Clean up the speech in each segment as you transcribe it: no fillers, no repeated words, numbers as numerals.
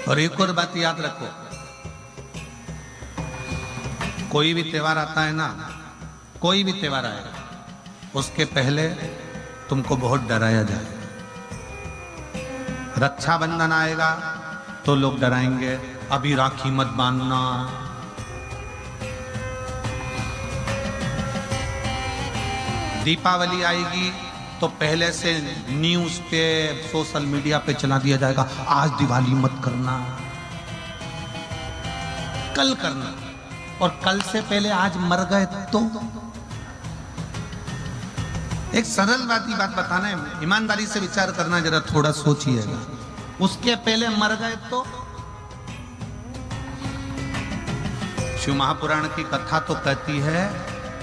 और एक और बात याद रखो, कोई भी त्योहार आता है ना, कोई भी त्योहार आएगा उसके पहले तुमको बहुत डराया जाए। रक्षाबंधन आएगा तो लोग डराएंगे, अभी राखी मत बांधना। दीपावली आएगी तो पहले से न्यूज़ पे, सोशल मीडिया पे चला दिया जाएगा, आज दिवाली मत करना, कल करना। और कल से पहले आज मर गए तो। एक सरल बात बताना है, ईमानदारी से विचार करना, जरा थोड़ा सोचिएगा। उसके पहले मर गए तो। शिव महापुराण की कथा तो कहती है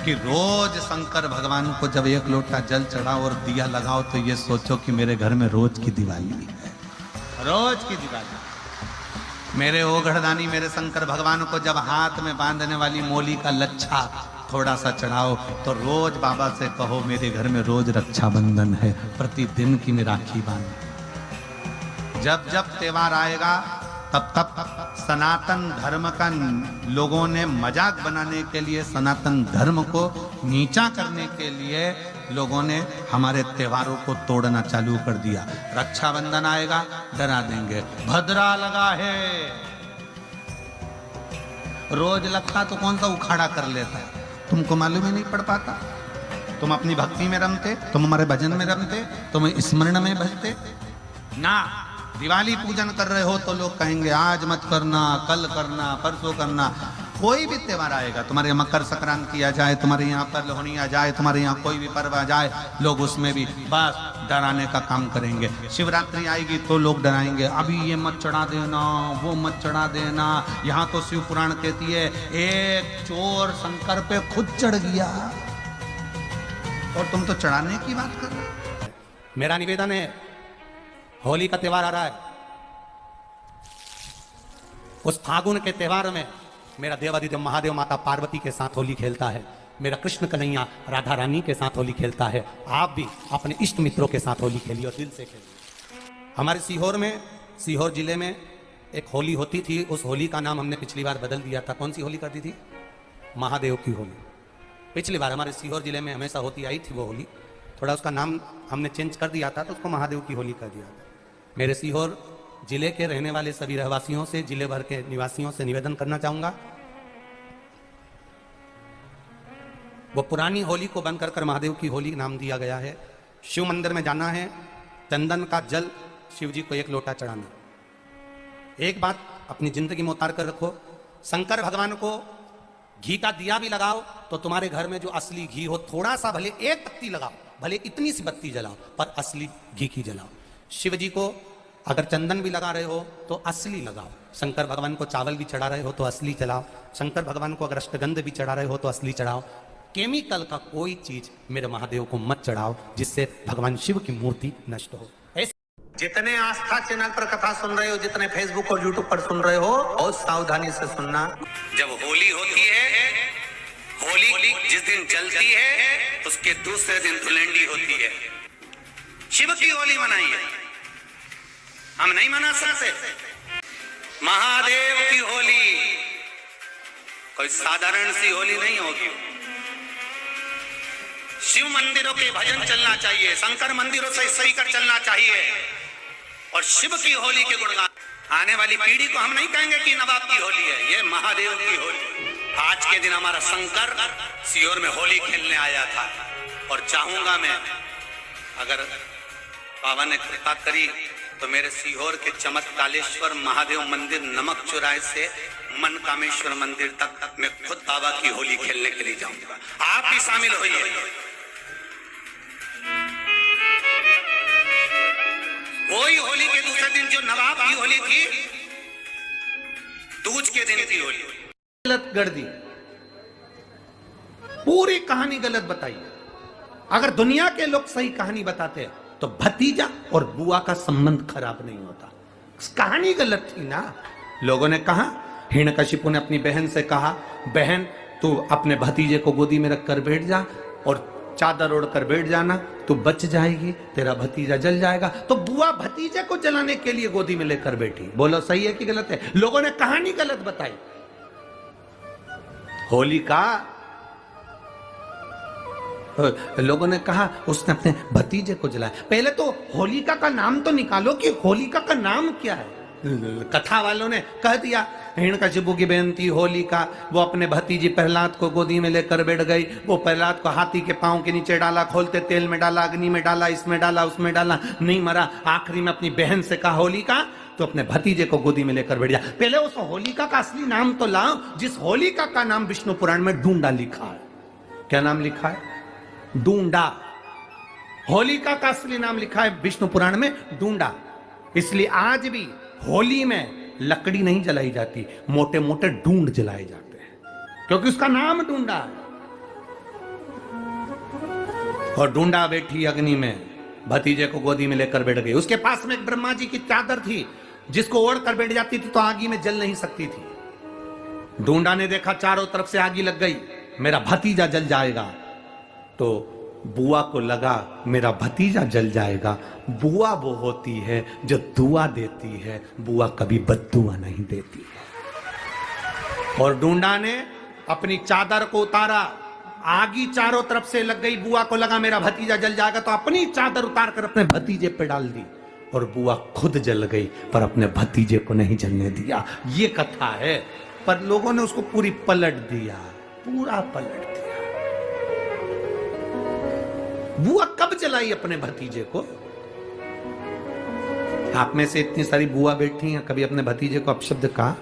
कि रोज शंकर भगवान को जब एक लोटा जल चढ़ाओ और दिया लगाओ तो ये सोचो कि मेरे घर में रोज की दिवाली है, रोज की दिवाली। मेरे ओघड़दानी मेरे शंकर भगवान को जब हाथ में बांधने वाली मोली का लच्छा थोड़ा सा चढ़ाओ तो रोज बाबा से कहो मेरे घर में रोज रक्षाबंधन है, प्रतिदिन की मैं राखी बांध। जब जब त्योहार आएगा तब तब सनातन धर्म का लोगों ने मजाक बनाने के लिए, सनातन धर्म को नीचा करने के लिए लोगों ने हमारे त्योहारों को तोड़ना चालू कर दिया। रक्षाबंधन आएगा डरा देंगे, भद्रा लगा है, रोज लगता तो कौन सा उखाड़ा कर लेता है, तुमको मालूम ही नहीं पड़ पाता। तुम अपनी भक्ति में रमते, तुम हमारे भजन में रमते, तुम स्मरण में भजते ना। दिवाली पूजन कर रहे हो तो लोग कहेंगे आज मत करना, कल करना, परसों करना। कोई भी त्योहार आएगा, तुम्हारे यहाँ मकर संक्रांति आ जाए, तुम्हारे यहाँ पर लोहनी आ जाए, तुम्हारे यहाँ कोई भी पर्व आ जाए, लोग उसमें भी बस डराने का काम करेंगे। शिवरात्रि आएगी तो लोग डराएंगे, अभी ये मत चढ़ा देना, वो मत चढ़ा देना। यहाँ तो शिव पुराण कहती है एक चोर शंकर पे खुद चढ़ गया और तुम तो चढ़ाने की बात कर रहे हो। मेरा निवेदन है, होली का त्योहार आ रहा है, उस फागुन के त्योहार में मेरा देवादिदेव महादेव माता पार्वती के साथ होली खेलता है, मेरा कृष्ण कन्हैया राधा रानी के साथ होली खेलता है। आप भी अपने इष्ट मित्रों के साथ होली खेलिए और दिल से खेलिए। हमारे सीहोर में, सीहोर जिले में एक होली होती थी, उस होली का नाम हमने पिछली बार बदल दिया था। कौन सी होली करती थी? महादेव की होली। पिछली बार हमारे सीहोर जिले में हमेशा होती आई थी वो होली, थोड़ा उसका नाम हमने चेंज कर दिया था तो उसको महादेव की होली कर दिया था। मेरे सीहोर जिले के रहने वाले सभी रहवासियों से, जिले भर के निवासियों से निवेदन करना चाहूंगा, वो पुरानी होली को बंद कर महादेव की होली नाम दिया गया है। शिव मंदिर में जाना है, चंदन का जल शिव जी को एक लोटा चढ़ाना। एक बात अपनी जिंदगी में उतार कर रखो, शंकर भगवान को घी का दिया भी लगाओ तो तुम्हारे घर में जो असली घी हो, थोड़ा सा भले एक पत्ती लगाओ, भले इतनी सी बत्ती जलाओ, पर असली घी की जलाओ। शिव जी को अगर चंदन भी लगा रहे हो तो असली लगाओ। शंकर भगवान को चावल भी चढ़ा रहे हो तो असली चढ़ाओ। शंकर भगवान को अगर अष्टगंध भी चढ़ा रहे हो तो असली चढ़ाओ। केमिकल का कोई चीज मेरे महादेव को मत चढ़ाओ जिससे भगवान शिव की मूर्ति नष्ट हो। जितने आस्था चैनल पर कथा सुन रहे हो, जितने फेसबुक और यूट्यूब पर सुन रहे हो, बहुत सावधानी से सुनना। जब होली होती है, होली जिस दिन जलती है उसके दूसरे दिन धुलंडी होती है। शिव की होली मनाइए, हम नहीं मना सकते। महादेव की होली कोई साधारण सी होली नहीं होगी। शिव मंदिरों के भजन चलना चाहिए, शंकर मंदिरों से सही कर चलना चाहिए और शिव की होली के गुणगान। आने वाली पीढ़ी को हम नहीं कहेंगे कि नवाब की होली है, ये महादेव की होली। आज के दिन हमारा शंकर सीहोर में होली खेलने आया था और चाहूंगा मैं, अगर बाबा ने कृपा करी तो मेरे सीहोर के चमत्कालेश्वर महादेव मंदिर नमक चौराहे से मन कामेश्वर मंदिर तक मैं खुद बाबा की होली खेलने के लिए जाऊंगा। आप भी शामिल होइए। वही होली के दूसरे दिन जो नवाब की होली थी, दूज के दिन की होली गलत कर दी, पूरी कहानी गलत बताई। अगर दुनिया के लोग सही कहानी बताते हैं तो भतीजा और बुआ का संबंध खराब नहीं होता। कहानी गलत थी ना। लोगों ने कहा, हिरण्यकशिपु ने अपनी बहन से कहा, बहन तू अपने भतीजे को गोदी में रखकर बैठ जा और चादर ओढ़कर बैठ जाना, तू बच जाएगी, तेरा भतीजा जल जाएगा। तो बुआ भतीजे को जलाने के लिए गोदी में लेकर बैठी। बोलो सही है कि गलत है? लोगों ने कहानी गलत बताई। होलिका, लोगों ने कहा उसने अपने भतीजे को जलाया। पहले तो होलिका का नाम तो निकालो कि होलिका का नाम क्या है। कथा वालों ने कह दिया हिरण्यकशिपु की बहन थी होलिका, वो अपने भतीजी प्रहलाद को गोदी में लेकर बैठ गई। वो प्रहलाद को हाथी के पांव के नीचे डाला, खोलते तेल में डाला, अग्नि में डाला, इसमें डाला, उसमें डाला, नहीं मरा। आखिरी में अपनी बहन से कहा होलिका, तो अपने भतीजे को गोदी में लेकर बैठ गया। पहले उस होलिका का असली नाम तो लाओ, जिस होलिका का नाम विष्णु पुराण में डूंडा लिखा है। क्या नाम लिखा है? डूंडा। होलिका का असली नाम लिखा है विष्णु पुराण में डूंडा। इसलिए आज भी होली में लकड़ी नहीं जलाई जाती, मोटे मोटे ढूंढ जलाए जाते हैं, क्योंकि उसका नाम ढूंढा है। और ढूंढा बैठी अग्नि में, भतीजे को गोदी में लेकर बैठ गई। उसके पास में एक ब्रह्मा जी की चादर थी, जिसको ओढ़ कर बैठ जाती थी तो आगी में जल नहीं सकती थी। ढूंढा ने देखा चारों तरफ से आगी लग गई, मेरा भतीजा जल जाएगा। तो बुआ को लगा मेरा भतीजा जल जाएगा। बुआ वो होती है जो दुआ देती है, बुआ कभी बद्दुआ नहीं देती है। और ढूंढा ने अपनी चादर को उतारा, आगी चारों तरफ से लग गई। बुआ को लगा मेरा भतीजा जल जाएगा, तो अपनी चादर उतार कर अपने भतीजे पे डाल दी, और बुआ खुद जल गई पर अपने भतीजे को नहीं जलने दिया। ये कथा है, पर लोगों ने उसको पूरी पलट दिया, पूरा पलट दिया। बुआ कब जलाई अपने भतीजे को? आप में से इतनी सारी बुआ बैठी हैं, कभी अपने भतीजे को अपशब्द कहा?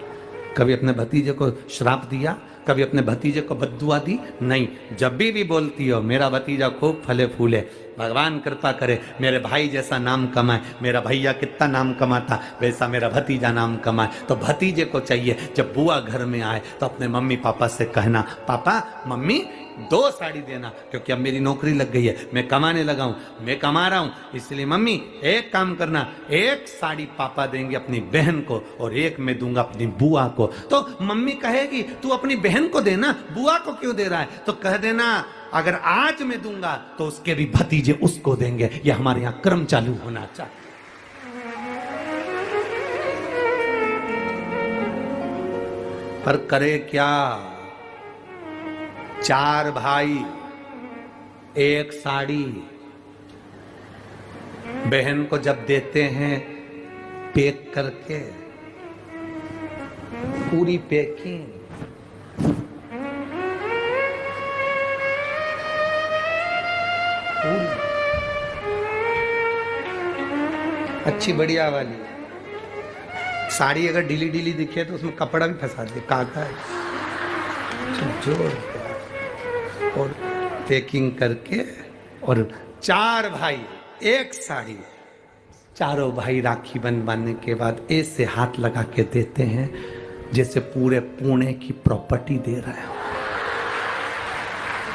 कभी अपने भतीजे को श्राप दिया? कभी अपने भतीजे को बद्दुआ दी? नहीं। जब भी बोलती हो मेरा भतीजा खूब फले फूले, भगवान कृपा करे मेरे भाई जैसा नाम कमाए, मेरा भैया कितना नाम कमाता वैसा मेरा भतीजा नाम कमाए, तो भतीजे को चाहिए जब बुआ घर में आए तो अपने मम्मी पापा से कहना, पापा मम्मी 2 साड़ी देना, क्योंकि अब मेरी नौकरी लग गई है, मैं कमाने लगा हूं, मैं कमा रहा हूं, इसलिए मम्मी एक काम करना, 1 साड़ी पापा देंगे अपनी बहन को और 1 मैं दूंगा अपनी बुआ को। तो मम्मी कहेगी तू अपनी बहन को देना, बुआ को क्यों दे रहा है? तो कह देना अगर आज मैं दूंगा तो उसके भी भतीजे उसको देंगे। ये हमारे यहां क्रम चालू होना चाहिए। पर करे क्या? 4 भाई 1 साड़ी बहन को जब देते हैं पैक करके, पूरी पैकिंग, अच्छी बढ़िया वाली साड़ी। अगर ढीली ढीली दिखे तो उसमें कपड़ा भी फंसा दे, काटा है, जोड़ और पैकिंग करके। और 4 भाई 1 साड़ी, चारों भाई राखी बनवाने के बाद ऐसे हाथ लगा के देते हैं जैसे पूरे पुणे की प्रॉपर्टी दे रहे हो,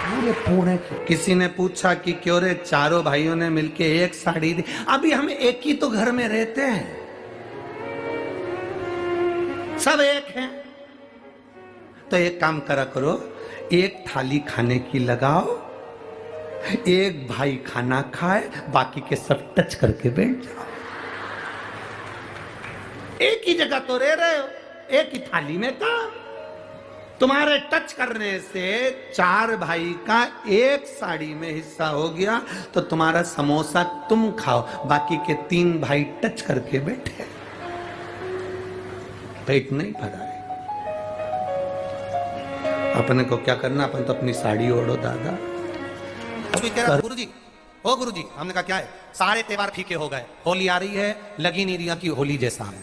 पूरे पुणे की। किसी ने पूछा कि क्यों रे, चारों भाइयों ने मिलके 1 साड़ी दी। अभी हम एक ही तो घर में रहते हैं, सब एक हैं, तो एक काम करा करो, 1 थाली खाने की लगाओ, 1 भाई खाना खाए, बाकी के सब टच करके बैठ जाओ। एक ही जगह तो रह रहे हो, एक ही थाली में काम। तुम्हारे टच करने से 4 भाई का 1 साड़ी में हिस्सा हो गया, तो तुम्हारा समोसा तुम खाओ, बाकी के 3 भाई टच करके बैठे, पेट नहीं भरा है। अपने को क्या करना, अपन तो अपनी साड़ी ओढ़ो दादा। गुरुजी, ओ गुरुजी, हमने कहा क्या है, सारे त्योहार फीके हो गए, होली आ रही है, लगी नहीं रही कि होली जैसा है,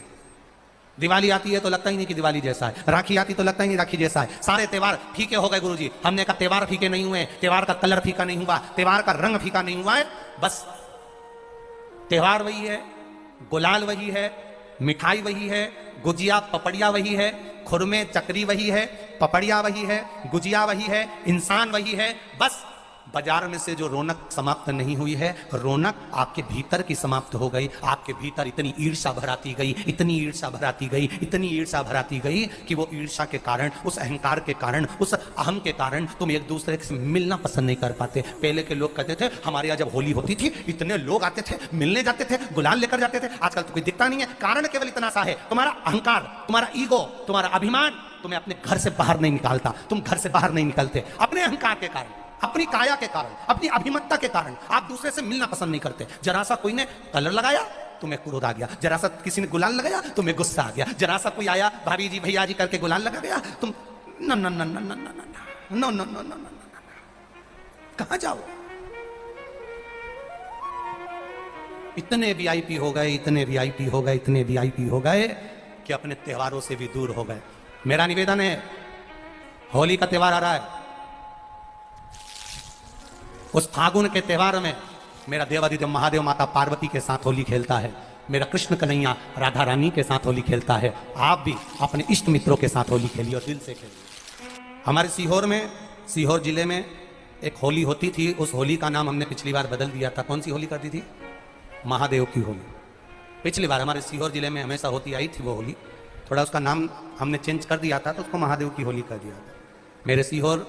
दिवाली आती है तो लगता ही नहीं कि दिवाली जैसा है, राखी आती तो लगता ही नहीं राखी जैसा है, सारे त्योहार फीके हो गए गुरुजी। हमने कहा त्योहार फीके नहीं हुए, त्योहार का कलर फीका नहीं हुआ, त्योहार का रंग फीका नहीं हुआ है, बस त्योहार वही है, गुलाल वही है, मिठाई वही है, गुजिया पपड़िया वही है, खुरमे चकरी वही है, पपड़िया वही है, गुजिया वही है, इंसान वही है, बस बाजार में से जो रौनक समाप्त नहीं हुई है, रौनक आपके भीतर की समाप्त हो गई। आपके भीतर इतनी ईर्ष्या भराती गई, इतनी ईर्ष्या भराती गई, इतनी ईर्ष्या भराती गई कि वो ईर्ष्या के कारण, उस अहंकार के कारण, उस अहम के कारण तुम एक दूसरे से मिलना पसंद नहीं कर पाते। पहले के लोग कहते थे हमारे यहाँ जब होली होती थी इतने लोग आते थे, मिलने जाते थे, गुलाल लेकर जाते थे। आजकल तो कोई दिखता नहीं है। कारण केवल इतना सा है, तुम्हारा अहंकार, तुम्हारा ईगो, तुम्हारा अभिमान तुम्हें अपने घर से बाहर नहीं निकालता। तुम घर से बाहर नहीं निकलते अपने अहंकार के कारण, अपनी काया के कारण, अपनी अभिमतता के कारण। आप दूसरे से मिलना पसंद नहीं करते। जरा सा कोई ने कलर लगाया तुम्हें क्रोध आ गया, जरा सा किसी ने गुलाल लगाया तुम्हें गुस्सा आ गया, जरा सा कोई आया भाभी जी भैया जी करके गुलाल लगा गया तुम न न न न न न न न न कहां जाओ। इतने वीआईपी हो गए, इतने वीआईपी हो गए, इतने वीआईपी हो गए कि अपने त्योहारों से भी दूर हो गए। मेरा निवेदन है, होली का त्योहार आ रहा है, उस फागुन के त्योहार में मेरा देवादिदेव महादेव माता पार्वती के साथ होली खेलता है, मेरा कृष्ण कन्हैया राधा रानी के साथ होली खेलता है। आप भी अपने इष्ट मित्रों के साथ होली खेलिए और दिल से खेलिए। हमारे सीहोर में, सीहोर जिले में एक होली होती थी। उस होली का नाम हमने पिछली बार बदल दिया था। कौन सी होली कर दी थी? महादेव की होली। पिछली बार हमारे सीहोर जिले में हमेशा होती आई थी वो होली, थोड़ा उसका नाम हमने चेंज कर दिया था तो उसको महादेव की होली कर दिया था। मेरे सीहोर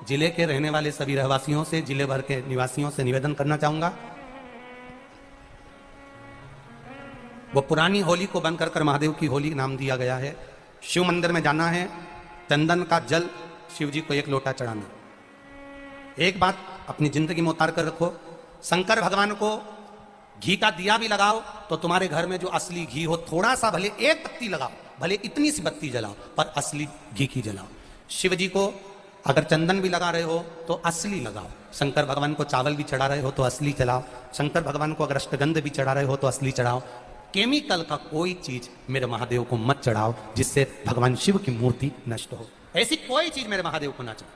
जिले के रहने वाले सभी रहवासियों से, जिले भर के निवासियों से निवेदन करना चाहूंगा, वो पुरानी होली को बंद कर महादेव की होली नाम दिया गया है। शिव मंदिर में जाना है, चंदन का जल शिव जी को 1 लोटा चढ़ाना। एक बात अपनी जिंदगी में उतार कर रखो, शंकर भगवान को घी का दिया भी लगाओ तो तुम्हारे घर में जो असली घी हो, थोड़ा सा भले 1 बत्ती लगाओ, भले इतनी सी बत्ती जलाओ, पर असली घी की जलाओ। शिव जी को अगर चंदन भी लगा रहे हो तो असली लगाओ। शंकर भगवान को चावल भी चढ़ा रहे हो तो असली चढ़ाओ। शंकर भगवान को अगर अष्टगंध भी चढ़ा रहे हो तो असली चढ़ाओ। केमिकल का कोई चीज मेरे महादेव को मत चढ़ाओ जिससे भगवान शिव की मूर्ति नष्ट हो। ऐसी कोई चीज मेरे महादेव को ना चढ़ाओ।